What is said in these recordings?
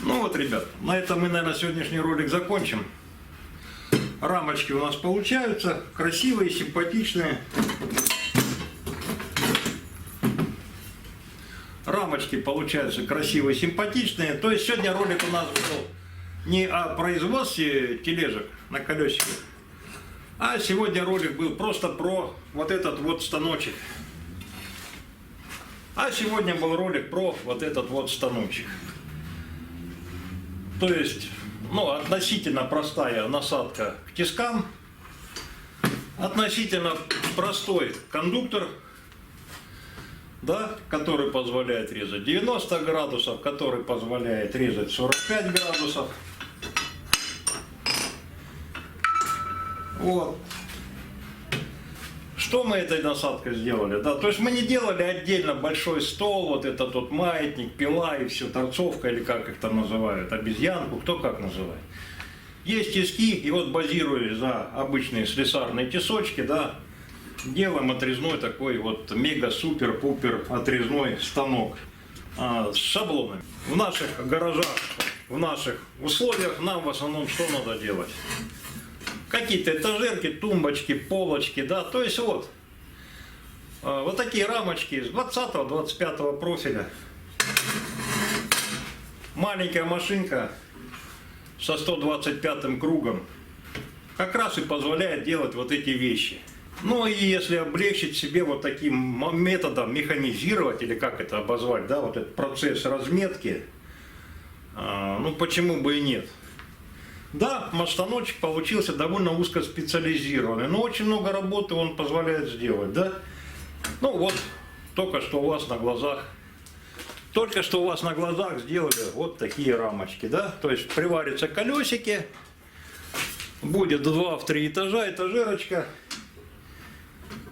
Ну вот, ребят, на этом мы, наверное, сегодняшний ролик закончим. Рамочки у нас получаются красивые, симпатичные. Рамочки получаются красивые, симпатичные. То есть сегодня ролик у нас был не о производстве тележек на колесиках, а сегодня ролик был просто про вот этот вот станочек. А сегодня был ролик про вот этот вот станочек. То есть, ну, относительно простая насадка к тискам, относительно простой кондуктор, да, который позволяет резать 90 градусов, который позволяет резать 45 градусов. Вот. Что мы этой насадкой сделали? Да, то есть мы не делали отдельно большой стол, вот это тут маятник, пила и все, торцовка или как их там называют, обезьянку, кто как называет. Есть тиски, и вот базируясь за обычные слесарные тесочки, да, делаем отрезной такой вот мега-супер-пупер отрезной станок с шаблонами. В наших гаражах, в наших условиях нам в основном что надо делать? Какие-то этажерки, тумбочки, полочки, да, то есть вот такие рамочки с 20-25 профиля. Маленькая машинка со 125 кругом как раз и позволяет делать вот эти вещи. Ну и если облегчить себе вот таким методом, механизировать, или как это обозвать, да, вот этот процесс разметки, ну почему бы и нет. Да, станочек получился довольно узкоспециализированный, но очень много работы он позволяет сделать, да. Ну вот, только что у вас на глазах сделали вот такие рамочки, да. То есть приварятся колесики, будет 2-3 этажа, этажерочка.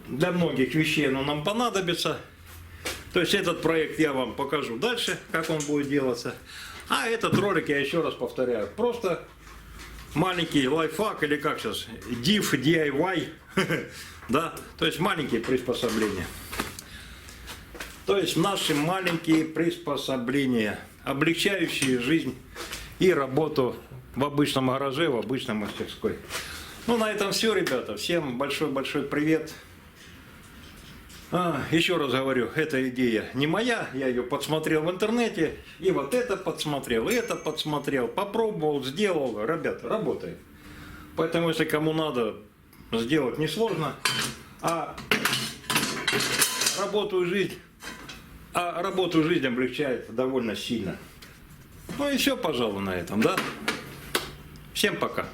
Для многих вещей оно нам понадобится. То есть этот проект я вам покажу дальше, как он будет делаться. А этот ролик, я еще раз повторяю, просто маленький лайфхак, или как сейчас, DIY, да, то есть маленькие приспособления. То есть наши маленькие приспособления, облегчающие жизнь и работу в обычном гараже, в обычной мастерской. Ну, на этом все, ребята. Всем большой-большой привет. Еще раз говорю, эта идея не моя, я ее подсмотрел в интернете, и вот это подсмотрел, и это подсмотрел, попробовал, сделал, ребята, работает. Поэтому, если кому надо, сделать несложно, а работу и жизнь облегчает довольно сильно. Ну и все, пожалуй, на этом, да? Всем пока.